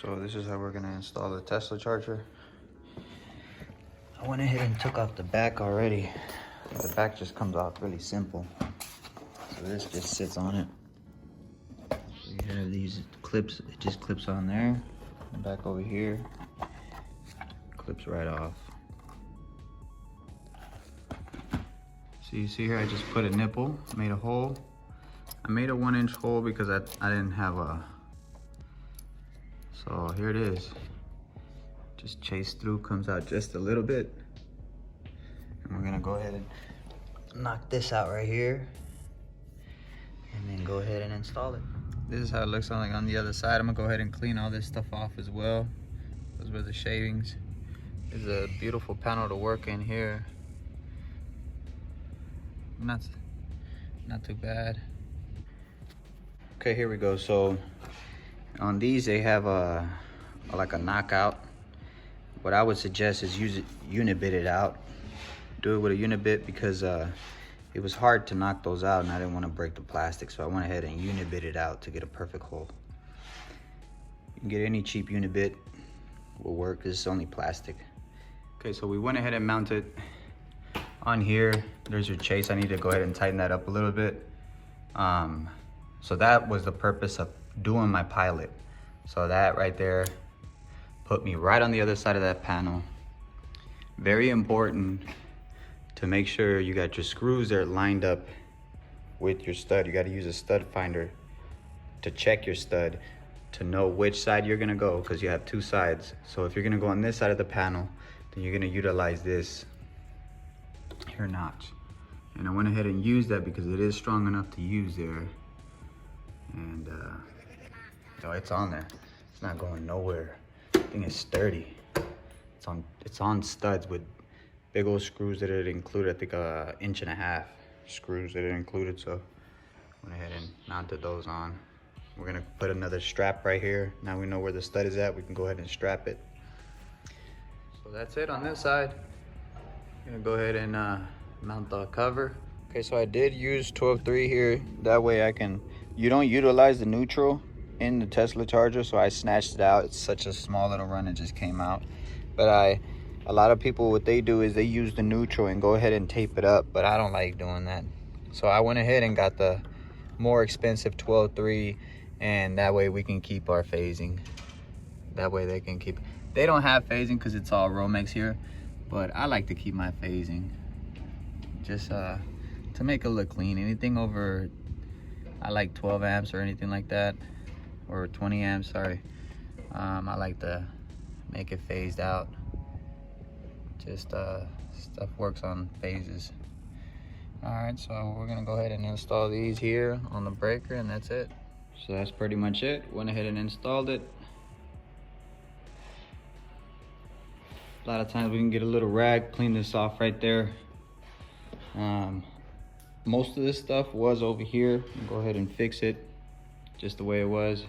So this is how we're gonna install the Tesla charger. I went ahead and took off the back already. The back just comes off really simple. So this just sits on it. So you have these clips, it just clips on there. And back over here, clips right off. So you see here, I just put a nipple, made a hole. I made a 1-inch hole because I didn't have a, so here it is. Just chase through, comes out just a little bit. And we're gonna go ahead and knock this out right here. And then go ahead and install it. This is how it looks on the other side. I'm gonna go ahead and clean all this stuff off as well. Those were the shavings. This is a beautiful panel to work in here. Not too bad. Okay, here we go. So on these, they have like a knockout. What I would suggest is use it unibit it out. Do it with a unibit because it was hard to knock those out and I didn't want to break the plastic, so I went ahead and unibit it out to get a perfect hole. You can get any cheap unibit, will work. This is only plastic. Okay, so we went ahead and mounted on here. There's your chase. I need to go ahead and tighten that up a little bit. So that was the purpose of doing my pilot. So that right there put me right on the other side of that panel. Very important to make sure you got your screws there lined up with your stud. You got to use a stud finder to check your stud to know which side you're gonna go, because you have two sides. So if you're gonna go on this side of the panel, then you're gonna utilize this here notch. And I went ahead and used that because it is strong enough to use there. And so it's on there. It's not going nowhere. The thing is sturdy. It's on studs with big old screws that it included. I think 1.5 inch screws that it included. So went ahead and mounted those on. We're gonna put another strap right here. Now we know where the stud is at. We can go ahead and strap it. So that's it on this side. I'm gonna go ahead and mount the cover. Okay, so I did use 12-3 here. That way you don't utilize the neutral in the Tesla charger, so I snatched it out. It's such a small little run, it just came out. But a lot of people, what they do is they use the neutral and go ahead and tape it up, but I don't like doing that. So I went ahead and got the more expensive 12-3, and that way we can keep our phasing. That way they can keep, they don't have phasing because it's all Romex here, but I like to keep my phasing just to make it look clean. Anything over, I like 12 amps or anything like that, or 20 amps, sorry. I like to make it phased out. Just stuff works on phases. All right, so we're gonna go ahead and install these here on the breaker, and that's it. So that's pretty much it. Went ahead and installed it. A lot of times we can get a little rag, clean this off right there. Most of this stuff was over here. Go ahead and fix it just the way it was.